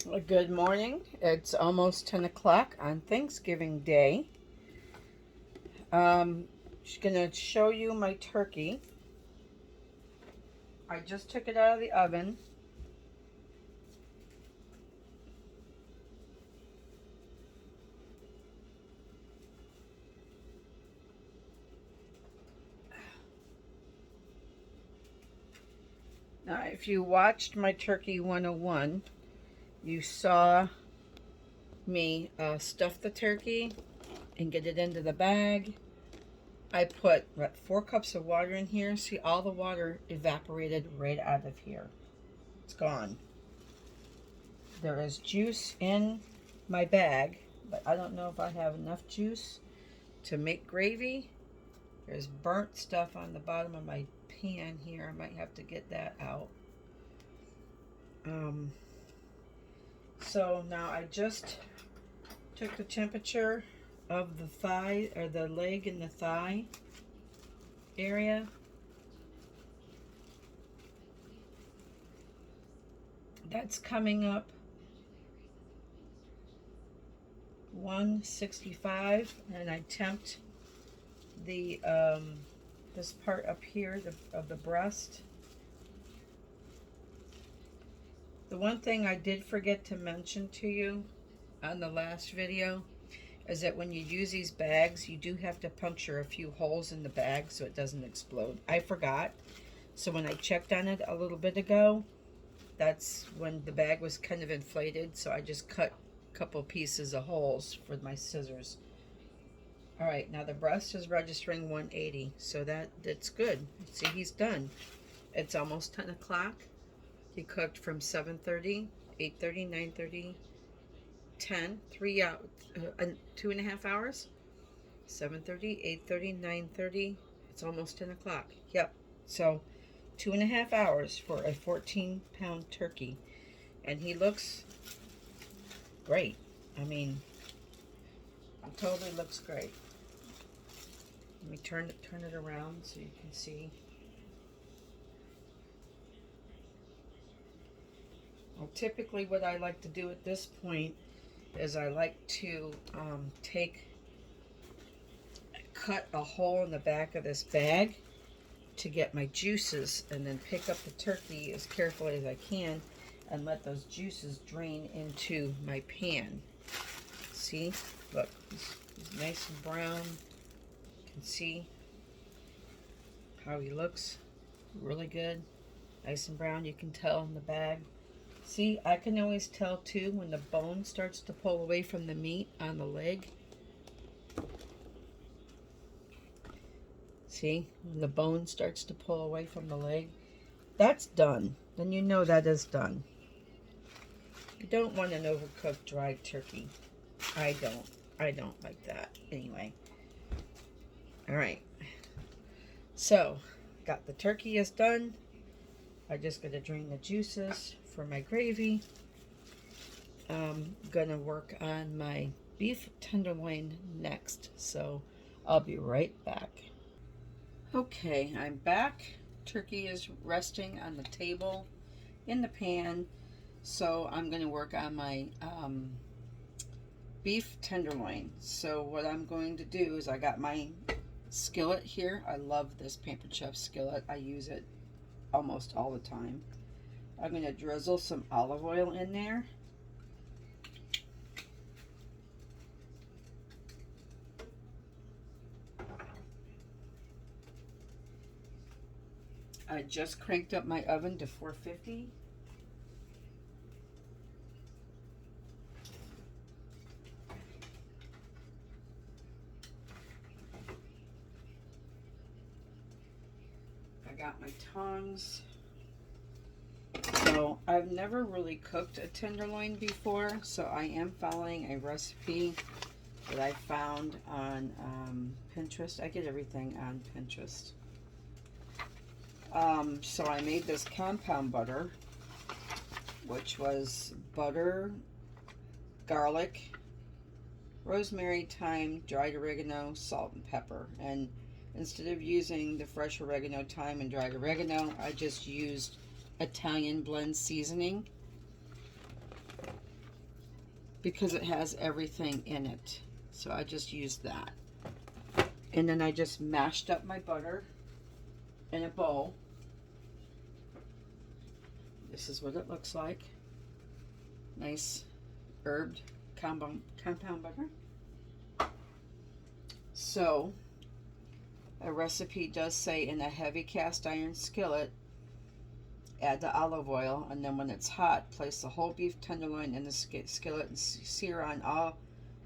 Good morning. It's almost 10 o'clock on Thanksgiving Day. Just gonna show you my turkey. I just took it out of the oven. Now, if you watched my Turkey 101, you saw me stuff the turkey and get it into the bag. I put, 4 cups of water in here. See, all the water evaporated right out of here. It's gone. There is juice in my bag, but I don't know if I have enough juice to make gravy. There's burnt stuff on the bottom of my pan here. I might have to get that out. So now I just took the temperature of the thigh, or the leg and the thigh area. That's coming up 165, and I temped the this part up here of the breast. The one thing I did forget to mention to you on the last video is that when you use these bags, you do have to puncture a few holes in the bag so it doesn't explode. I forgot. So when I checked on it a little bit ago, that's when the bag was kind of inflated, so I just cut a couple pieces of holes for my scissors. All right, now the breast is registering 180, so that's good. See, he's done. It's almost 10 o'clock. He cooked from 7:30, 8:30, 9:30, 10, 2.5 hours. 7:30, 8:30, 9:30. It's almost 10 o'clock. Yep. So 2.5 hours for a 14-pound turkey. And he looks great. I mean, it totally looks great. Let me turn it around so you can see. Well, typically what I like to do at this point is I like to cut a hole in the back of this bag to get my juices, and then pick up the turkey as carefully as I can and let those juices drain into my pan. See? Look, he's nice and brown. You can see how he looks. Really good. Nice and brown. You can tell in the bag. See, I can always tell too when the bone starts to pull away from the meat on the leg. See, when the bone starts to pull away from the leg, that's done. Then you know that is done. You don't want an overcooked dried turkey. I don't like that. Anyway. All right. So, got the turkey is done. I just got to drain the juices for my gravy. I'm gonna work on my beef tenderloin next, so I'll be right back. Okay, I'm back. Turkey is resting on the table in the pan, so I'm gonna work on my beef tenderloin. So what I'm going to do is I got my skillet here. I love this Pampered Chef skillet. I use it almost all the time. I'm going to drizzle some olive oil in there. I just cranked up my oven to 450. I got my tongs. So I've never really cooked a tenderloin before, so I am following a recipe that I found on Pinterest. I get everything on Pinterest. So I made this compound butter, which was butter, garlic, rosemary, thyme, dried oregano, salt, and pepper. And instead of using the fresh oregano, thyme, and dried oregano, I just used Italian blend seasoning. because it has everything in it. So I just used that. And then I just mashed up my butter in a bowl. This is what it looks like. Nice herbed compound butter. So a recipe does say in a heavy cast iron skillet, add the olive oil, and then when it's hot, place the whole beef tenderloin in the skillet and sear on all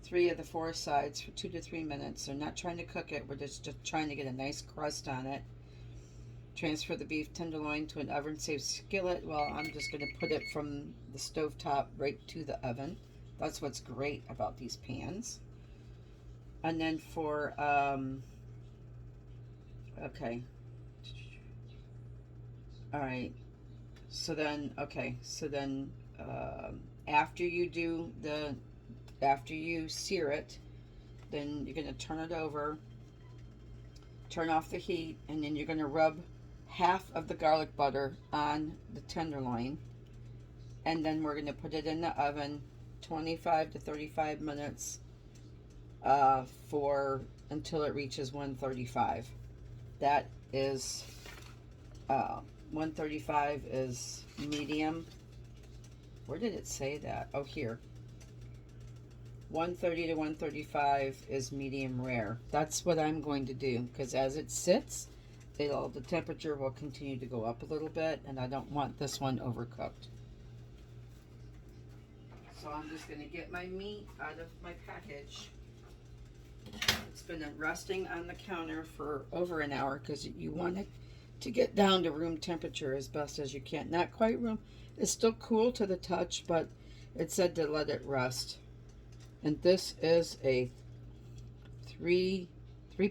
3 of the 4 sides for 2 to 3 minutes. So not trying to cook it, we're just trying to get a nice crust on it. Transfer the beef tenderloin to an oven-safe skillet. Well, I'm just going to put it from the stovetop right to the oven. That's what's great about these pans. And then for, okay. All right. So then, after you sear it, then you're going to turn it over, turn off the heat, and then you're going to rub half of the garlic butter on the tenderloin, and then we're going to put it in the oven 25 to 35 minutes until it reaches 135. That is 135 is medium. Where did it say that? Oh, here. 130 to 135 is medium rare. That's what I'm going to do, because as it sits, the temperature will continue to go up a little bit, and I don't want this one overcooked. So I'm just going to get my meat out of my package. It's been resting on the counter for over an hour because you want it to get down to room temperature as best as you can. Not quite room. It's still cool to the touch, but it said to let it rest. And this is a three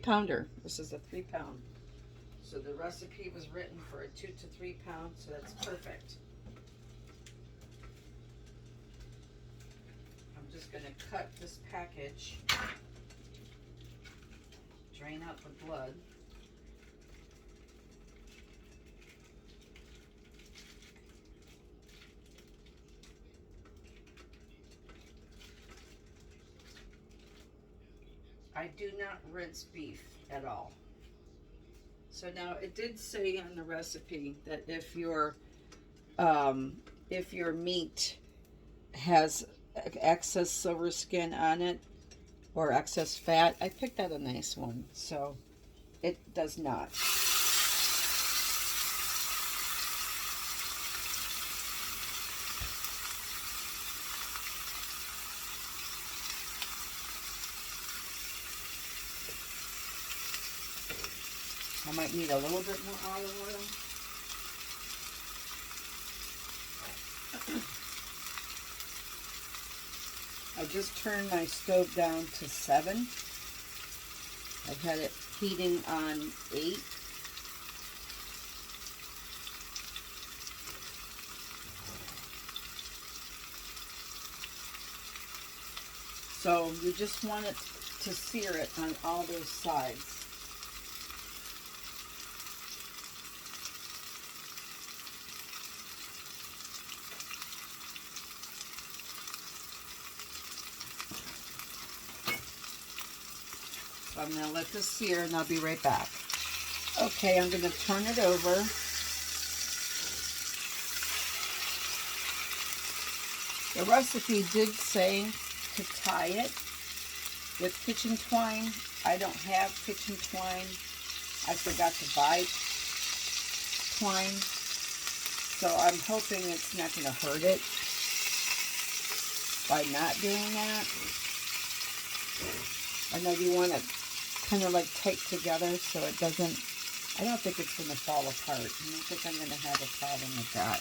pounder. This is a 3 pound. So the recipe was written for a 2 to 3 pound, so that's perfect. I'm just going to cut this package, drain out the blood. I do not rinse beef at all. So now it did say on the recipe that if your meat has excess silver skin on it or excess fat, I picked out a nice one, so it does not. I might need a little bit more olive oil. I just turned my stove down to 7. I've had it heating on 8. So you just want it to sear it on all those sides. So I'm going to let this sear and I'll be right back. Okay, I'm going to turn it over. The recipe did say to tie it with kitchen twine. I don't have kitchen twine. I forgot to buy twine. So I'm hoping it's not going to hurt it by not doing that. I know you want it kind of like tight together so it doesn't, I don't think it's going to fall apart. I don't think I'm going to have a problem with that.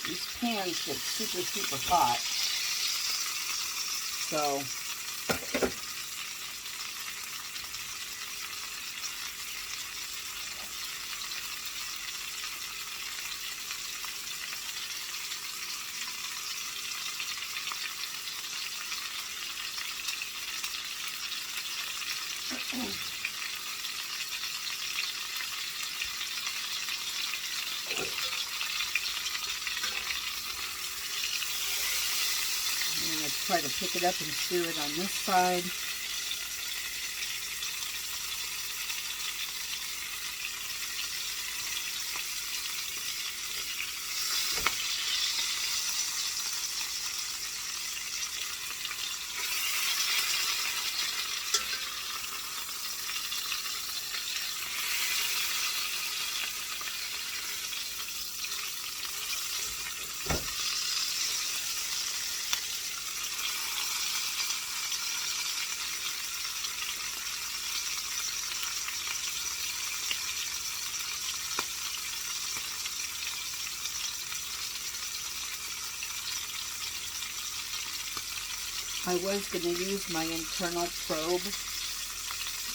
These pans get super, super hot. So try to pick it up and sear it on this side. I was going to use my internal probe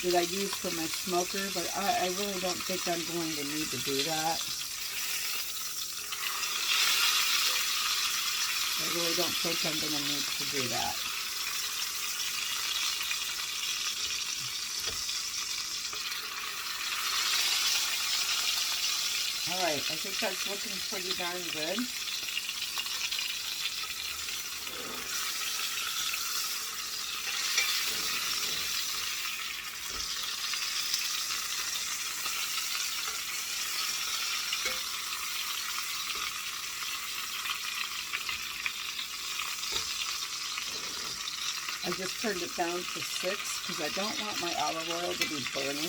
that I use for my smoker, but I really don't think I'm going to need to do that. I really don't think I'm going to need to do that. Alright, I think that's looking pretty darn good. I just turned it down to 6 because I don't want my olive oil to be burning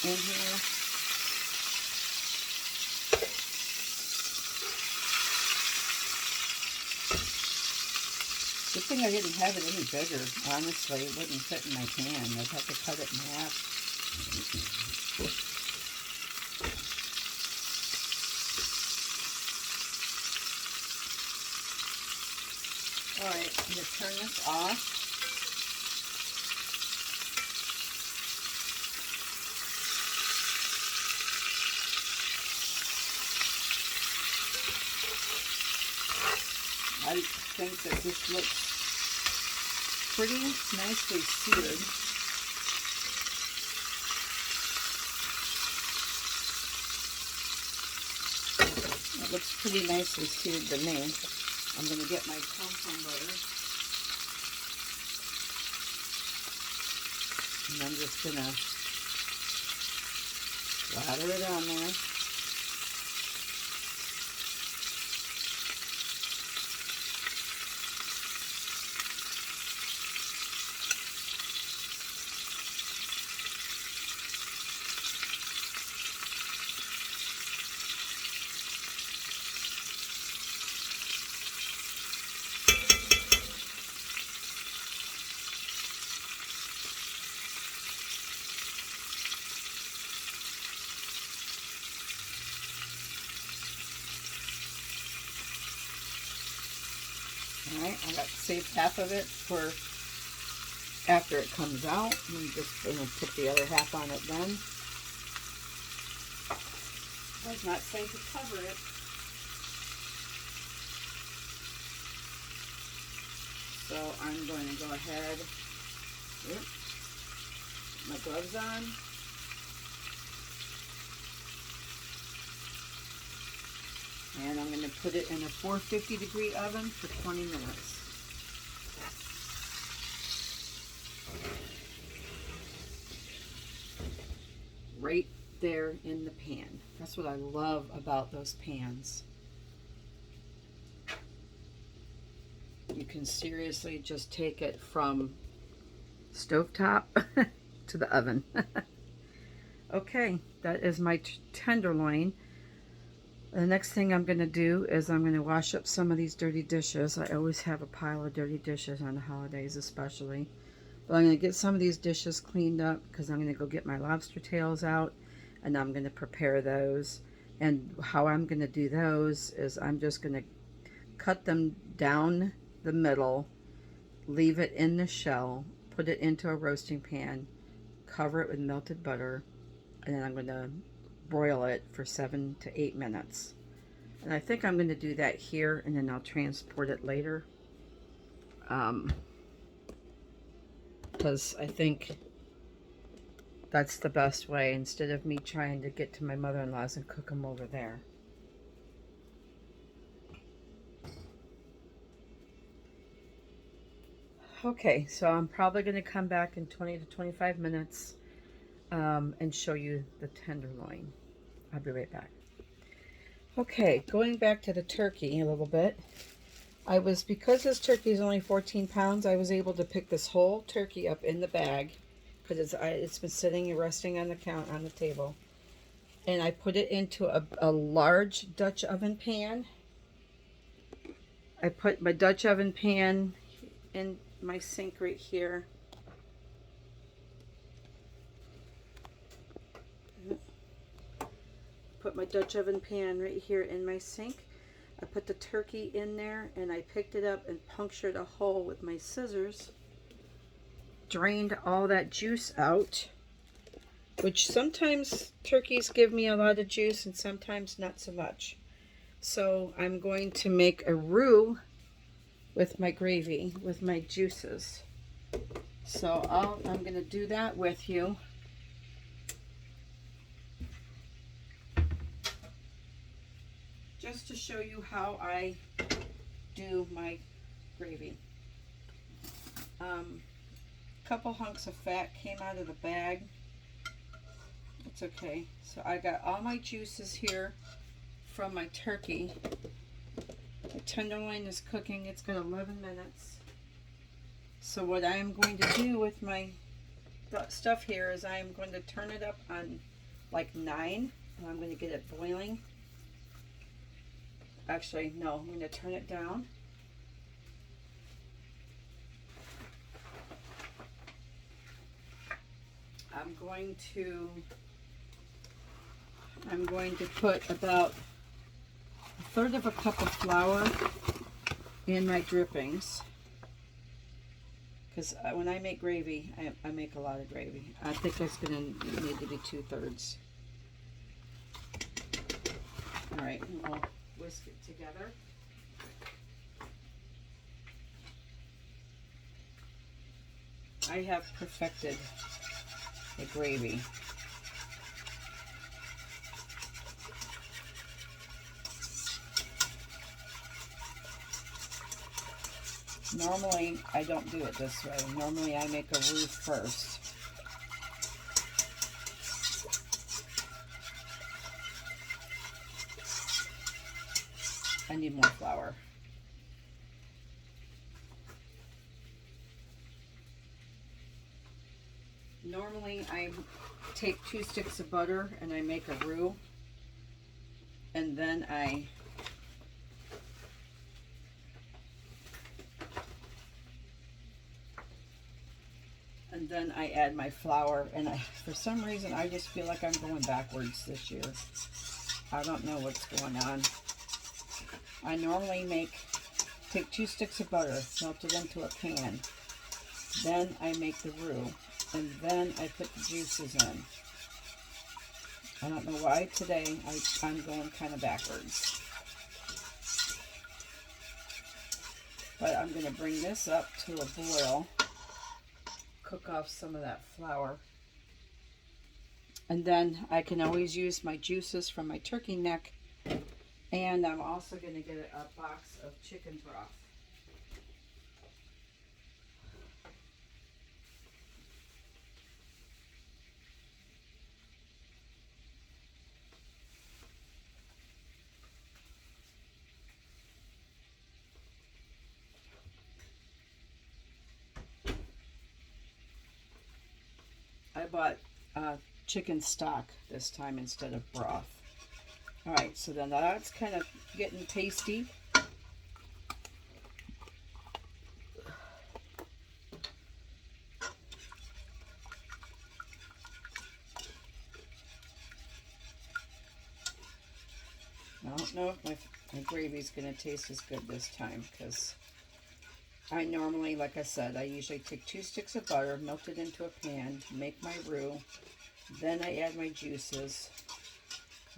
in here. Good thing I didn't have it any bigger. Honestly, it wouldn't fit in my pan. I'd have to cut it in half. Alright, I'm going to turn this off. I think that this looks pretty nicely seared. It looks pretty nicely seared to me. I'm going to get my compound butter. And I'm just going to slather it on there. Alright, I got to save half of it for after it comes out. I'm just going to put the other half on it then. Does not say to cover it. So I'm going to go ahead, put my gloves on. And I'm going to put it in a 450 degree oven for 20 minutes. Right there in the pan. That's what I love about those pans. You can seriously just take it from stovetop to the oven. Okay, that is my tenderloin. The next thing I'm going to do is I'm going to wash up some of these dirty dishes. I always have a pile of dirty dishes on the holidays especially. But I'm going to get some of these dishes cleaned up because I'm going to go get my lobster tails out and I'm going to prepare those. And how I'm going to do those is I'm just going to cut them down the middle, leave it in the shell, put it into a roasting pan, cover it with melted butter, and then I'm going to broil it for 7 to 8 minutes. And I think I'm going to do that here and then I'll transport it later. Because I think that's the best way instead of me trying to get to my mother-in-law's and cook them over there. Okay, so I'm probably going to come back in 20 to 25 minutes and show you the tenderloin. I'll be right back. Okay, going back to the turkey a little bit. Because this turkey is only 14 pounds, I was able to pick this whole turkey up in the bag because it's been sitting and resting on the table. And I put it into a large Dutch oven pan. I put my Dutch oven pan in my sink right here. Put my Dutch oven pan right here in my sink. I put the turkey in there and I picked it up and punctured a hole with my scissors. Drained all that juice out, which sometimes turkeys give me a lot of juice and sometimes not so much. So I'm going to make a roux with my gravy, with my juices. So I'm going to do that with you. Just to show you how I do my gravy. Couple hunks of fat came out of the bag. It's okay. So I got all my juices here from my turkey. The tenderloin is cooking. It's got 11 minutes. So what I am going to do with my stuff here is I am going to turn it up on like 9. And I'm going to get it boiling. Actually, no, I'm going to turn it down. I'm going to put about 1/3 of a cup of flour in my drippings. Because when I make gravy, I make a lot of gravy. I think it's going to need to be 2/3. All right, we'll whisk it together. I have perfected the gravy. Normally, I don't do it this way. Normally, I make a roux first. I need more flour. Normally, I take 2 sticks of butter and I make a roux. And then I add my flour, and for some reason I just feel like I'm going backwards this year. I don't know what's going on. I normally take 2 sticks of butter, melt it into a pan, then I make the roux, and then I put the juices in. I don't know why today I'm going kind of backwards. But I'm going to bring this up to a boil. Cook off some of that flour. And then I can always use my juices from my turkey neck. And I'm also going to get a box of chicken broth. I bought chicken stock this time instead of broth. Alright, so then that's kind of getting tasty. I don't know if my gravy's going to taste as good this time, because I normally, like I said, I usually take 2 sticks of butter, melt it into a pan, make my roux, then I add my juices,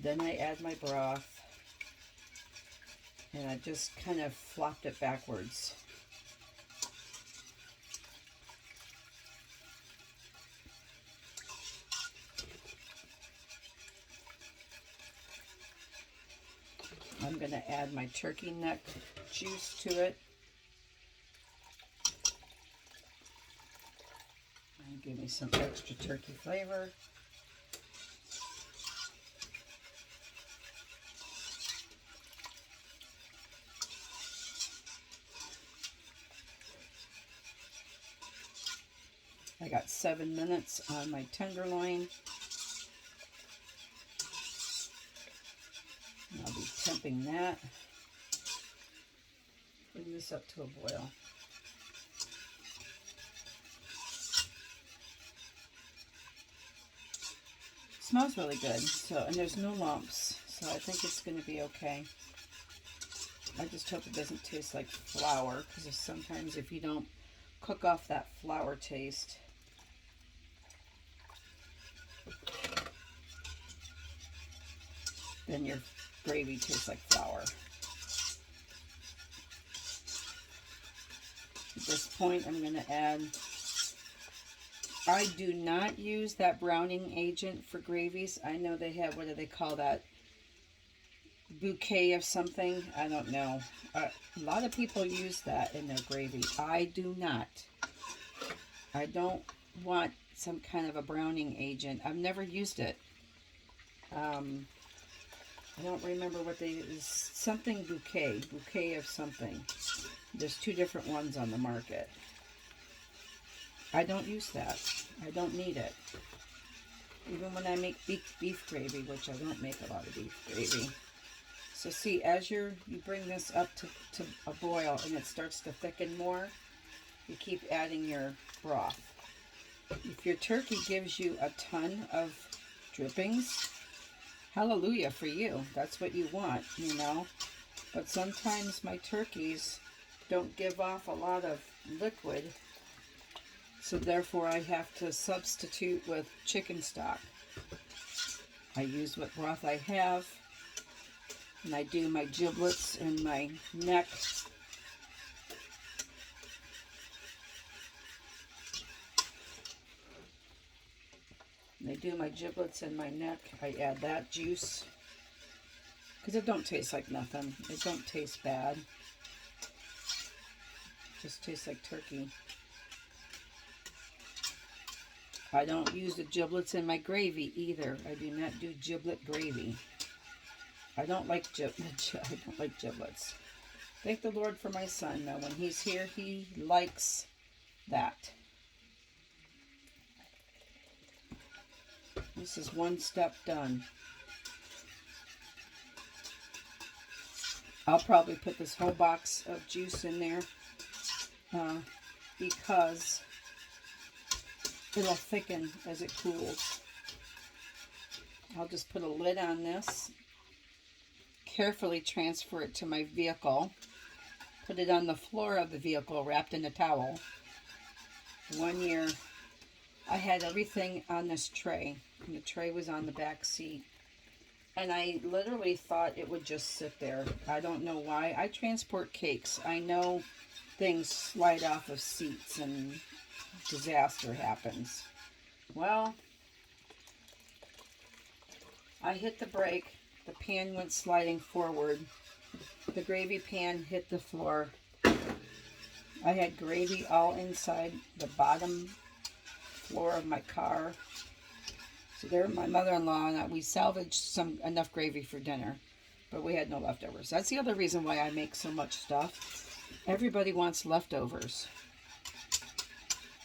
then I add my broth, and I just kind of flopped it backwards. I'm going to add my turkey neck juice to it. me some extra turkey flavor. I got 7 minutes on my tenderloin. I'll be temping that. Bring this up to a boil. It smells really good. And there's no lumps, so I think it's going to be okay. I just hope it doesn't taste like flour, because sometimes if you don't cook off that flour taste, then your gravy tastes like flour. At this point, I'm going to add, I do not use that browning agent for gravies. I know they have, what do they call that? Bouquet of something. I don't know. A lot of people use that in their gravy. I do not. I don't want some kind of a browning agent. I've never used it. I don't remember what they is. Something bouquet of something. There's 2 different ones on the market. I don't use that. I don't need it. Even when I make beef gravy, which I don't make a lot of beef gravy. So see, as you bring this up to a boil and it starts to thicken more, you keep adding your broth. If your turkey gives you a ton of drippings, hallelujah for you. That's what you want, you know. But sometimes my turkeys don't give off a lot of liquid, so therefore I have to substitute with chicken stock. I use what broth I have, and I do my giblets and my neck. I do my giblets and my neck. I add that juice because it don't taste like nothing. It don't taste bad. It just tastes like turkey. I don't use the giblets in my gravy either. I do not do giblet gravy. I don't like giblets. Thank the Lord for my son. Now, when he's here, he likes that. This is one step done. I'll probably put this whole box of juice in there because it'll thicken as it cools. I'll just put a lid on this, carefully transfer it to my vehicle, put it on the floor of the vehicle wrapped in a towel. One year I had everything on this tray, and the tray was on the back seat, and I literally thought it would just sit there. I don't know why. I transport cakes. I know things slide off of seats and disaster happens. Well, I hit the brake. The pan went sliding forward. The gravy pan hit the floor. I had gravy all inside the bottom floor of my car. So there, my mother-in-law and I, we salvaged enough gravy for dinner, but we had no leftovers. That's the other reason why I make so much stuff. Everybody wants leftovers.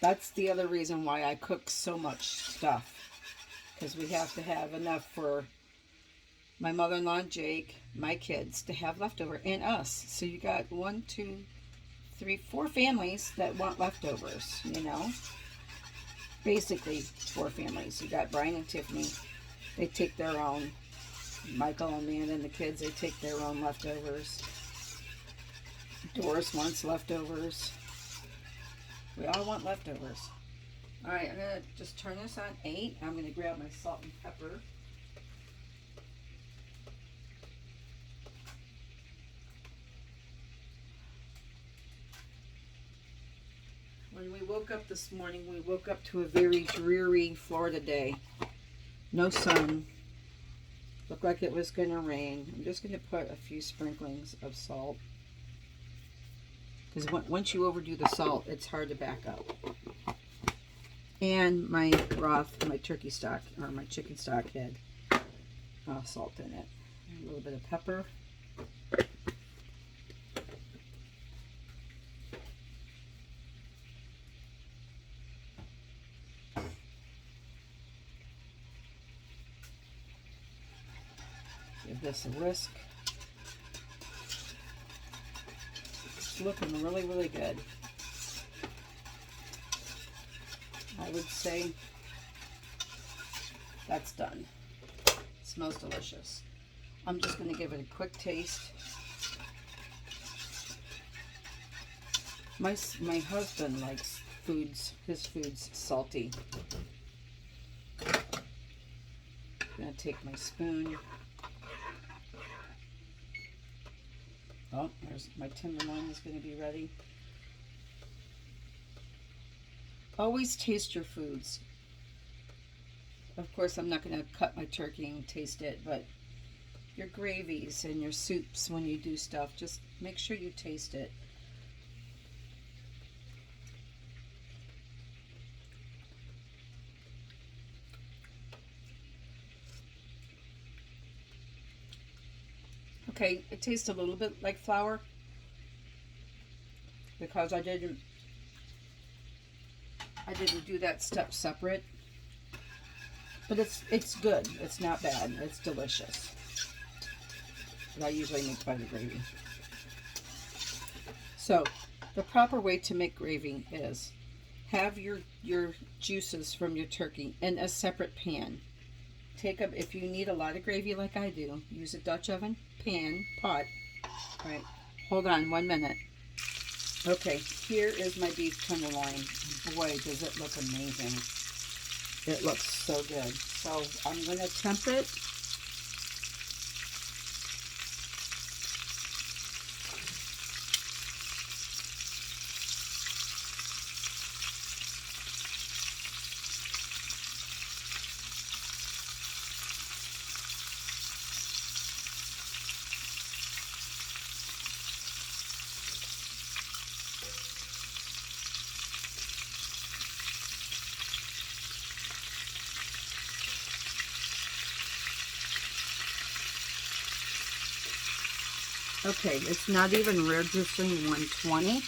That's the other reason why I cook so much stuff, because we have to have enough for my mother-in-law and Jake, my kids, to have leftover, and us. So you got 1, 2, 3, 4 families that want leftovers, you know. Basically 4 families. You got Brian and Tiffany. They take their own. Michael and Amanda and the kids, they take their own leftovers. Doris wants leftovers. We all want leftovers. Alright, I'm going to just turn this on 8. I'm going to grab my salt and pepper. When we woke up this morning, we woke up to a very dreary Florida day. No sun. Looked like it was going to rain. I'm just going to put a few sprinklings of salt, because once you overdo the salt, it's hard to back up. And my broth, my turkey stock, or my chicken stock had salt in it. A little bit of pepper. Give this a whisk. It's looking really, really good. I would say that's done. It smells delicious. I'm just going to give it a quick taste. My husband likes his food's salty. I'm going to take my spoon. Oh, there's my tenderloin is going to be ready. Always taste your foods. Of course, I'm not going to cut my turkey and taste it, but your gravies and your soups, when you do stuff, just make sure you taste it. Okay, it tastes a little bit like flour because I didn't do that step separate. But it's good. It's not bad. It's delicious. But I usually make butter gravy. So, the proper way to make gravy is have your juices from your turkey in a separate pan. If you need a lot of gravy like I do, use a Dutch oven pot. All right, hold on 1 minute. Okay, here is my beef tenderloin. Boy, does it look amazing. It looks so good. So I'm going to temp it. Okay, it's not even registering 120,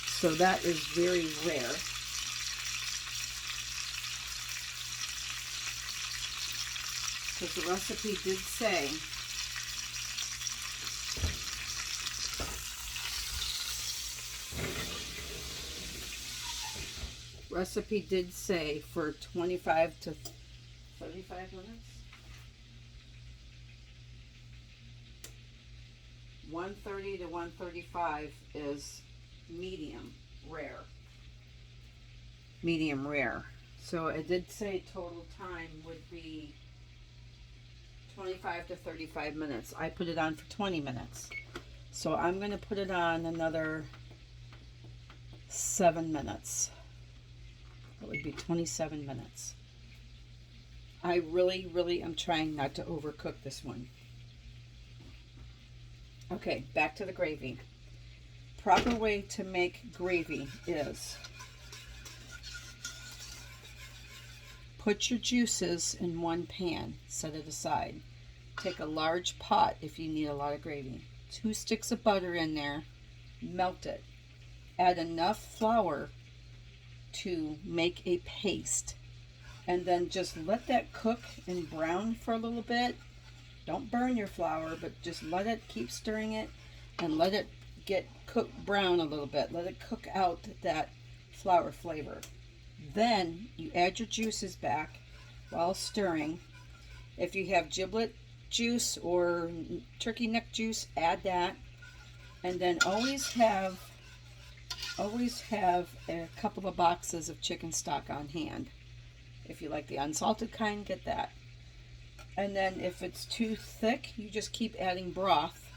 so that is very rare. Because the recipe did say for 25 to 35 minutes. 130 to 135 is medium rare. Medium rare. So it did say total time would be 25 to 35 minutes. I put it on for 20 minutes. So I'm going to put it on another 7 minutes. It would be 27 minutes. I really am trying not to overcook this one. Okay, back to the gravy. Proper way to make gravy is put your juices in one pan, set it aside. Take a large pot if you need a lot of gravy. 2 sticks of butter in there, melt it. Add enough flour to make a paste. And then just let that cook and brown for a little bit. Don't burn your flour, but just let it, keep stirring it, and let it get cooked brown a little bit. Let it cook out that flour flavor. Then you add your juices back while stirring. If you have giblet juice or turkey neck juice, add that. And then always have a couple of boxes of chicken stock on hand. If you like the unsalted kind, get that. And then if it's too thick, you just keep adding broth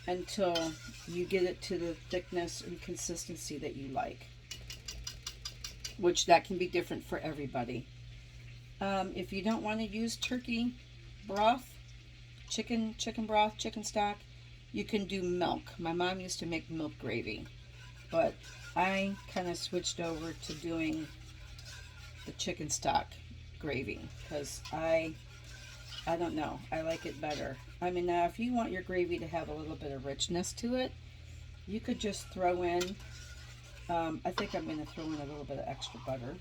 until you get it to the thickness and consistency that you like, which that can be different for everybody. If you don't want to use turkey broth, chicken broth, chicken stock, you can do milk. My mom used to make milk gravy, but I kind of switched over to doing the chicken stock gravy, because I don't know, I like it better. I mean, now if you want your gravy to have a little bit of richness to it, you could just throw in, I think I'm going to throw in a little bit of extra butter.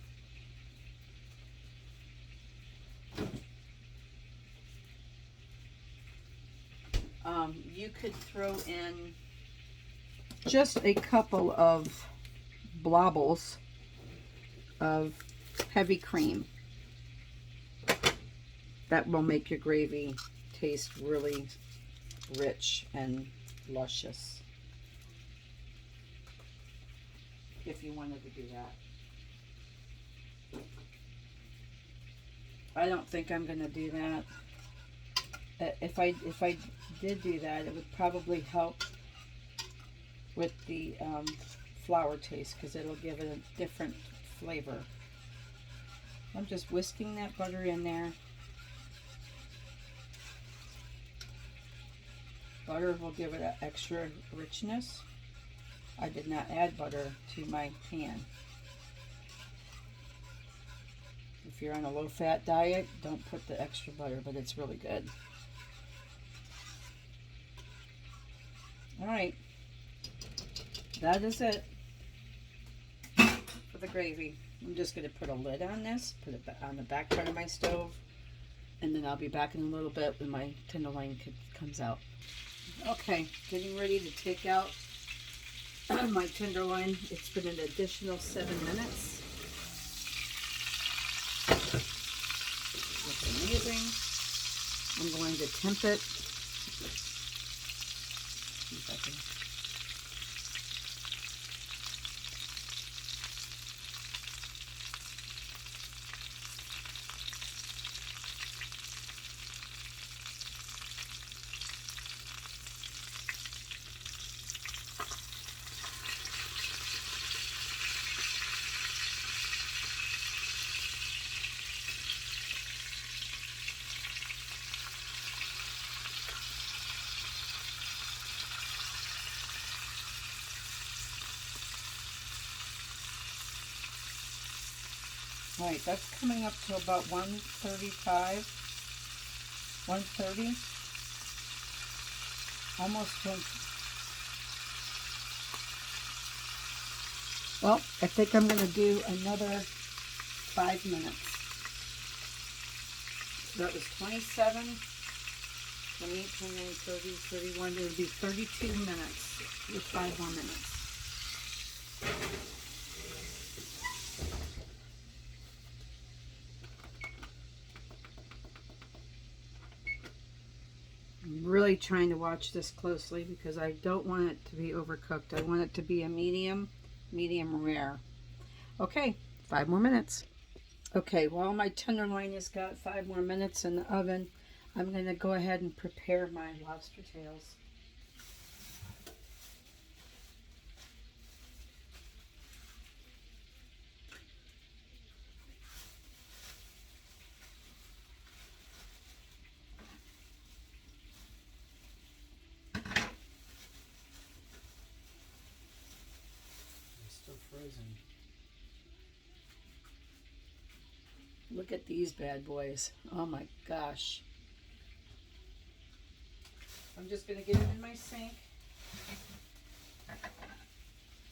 You could throw in just a couple of blobbles of heavy cream. That will make your gravy taste really rich and luscious, if you wanted to do that. I don't think I'm going to do that. If I did do that, it would probably help with the flour taste, because it'll give it a different flavor. I'm just whisking that butter in there. Butter will give it an extra richness. I did not add butter to my pan. If you're on a low-fat diet, don't put the extra butter, but it's really good. All right, that is it for the gravy. I'm just going to put a lid on this, put it on the back part of my stove, and then I'll be back in a little bit when my tenderloin comes out. Okay, getting ready to take out my tenderloin. It's been an additional 7 minutes. Looks amazing. I'm going to temp it. See if I can. All right, that's coming up to about 135, 130, almost 1. Well, I think I'm going to do another 5 minutes. So that was 27, 28, 29, 30, 31. It would be 32 minutes with 5 more minutes. I'm really trying to watch this closely because I don't want it to be overcooked. I want it to be a medium rare. Okay, 5 more minutes. Okay, while my tenderloin has got 5 more minutes in the oven, I'm going to go ahead and prepare my lobster tails. Still frozen. Look at these bad boys. Oh my gosh. I'm just going to get them in my sink.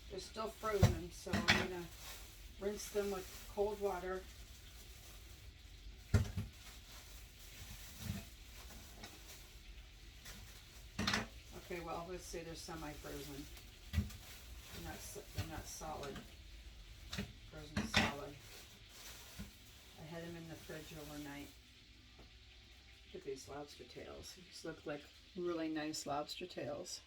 They're still frozen, so I'm going to rinse them with cold water. Okay, well, let's say they're semi-frozen. They're not solid. Frozen solid. I had them in the fridge overnight. Look at these lobster tails. These look like really nice lobster tails.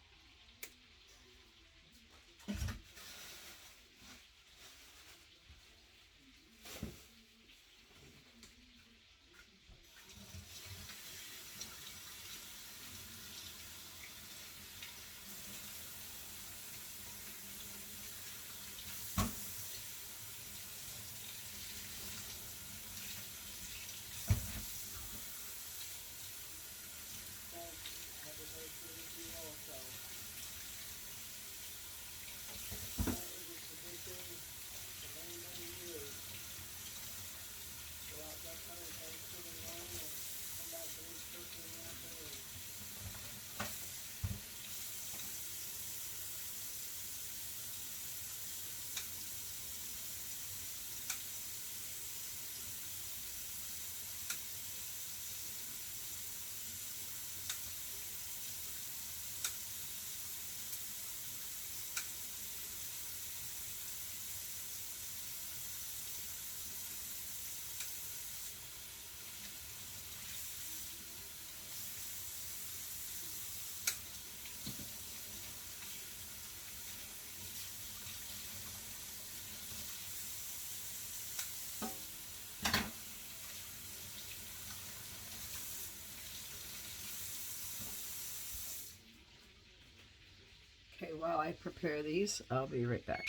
while I prepare these, I'll be right back.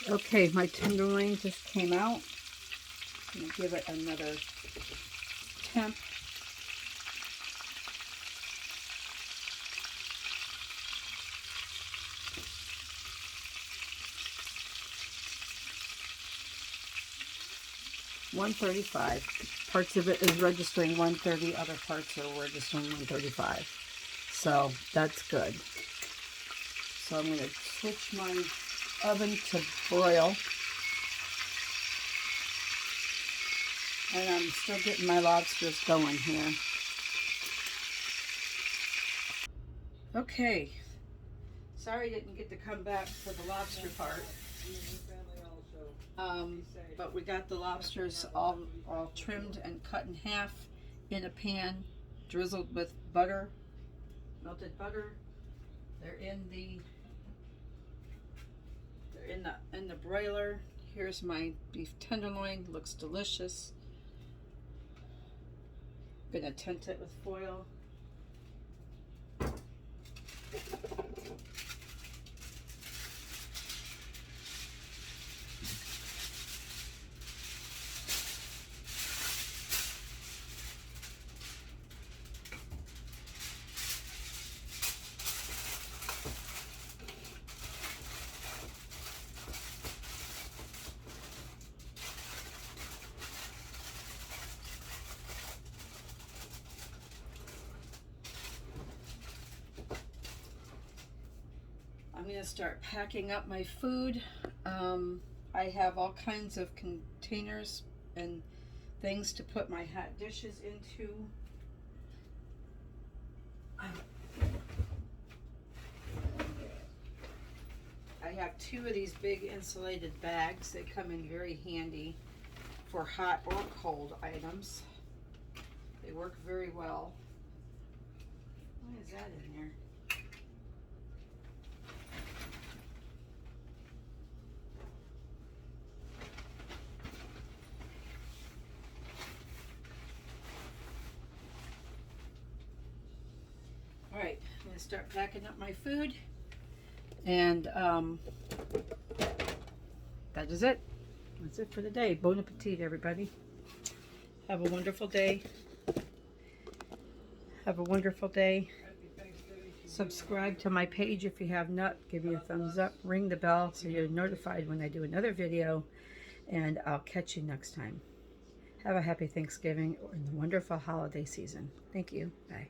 Okay, my tenderloin just came out. I'm going to give it another temp. $135. Parts of it is registering 130, other parts are registering 135. So that's good. So I'm going to switch my oven to broil. And I'm still getting my lobsters going here. Okay. Sorry I didn't get to come back for the lobster part. But we got the lobsters all trimmed and cut in half in a pan, drizzled with butter, melted butter. They're in the broiler. Here's my beef tenderloin. Looks delicious. I'm gonna tint it with foil. I'm going to start packing up my food. I have all kinds of containers and things to put my hot dishes into. I have 2 of these big insulated bags. They come in very handy for hot or cold items. They work very well. Why is that in there? Alright, I'm going to start packing up my food, and that is it. That's it for the day. Bon appetit, everybody. Have a wonderful day. Have a wonderful day. Subscribe to my page if you have not. Give me a thumbs up. Ring the bell so you're notified when I do another video, and I'll catch you next time. Have a happy Thanksgiving and a wonderful holiday season. Thank you. Bye.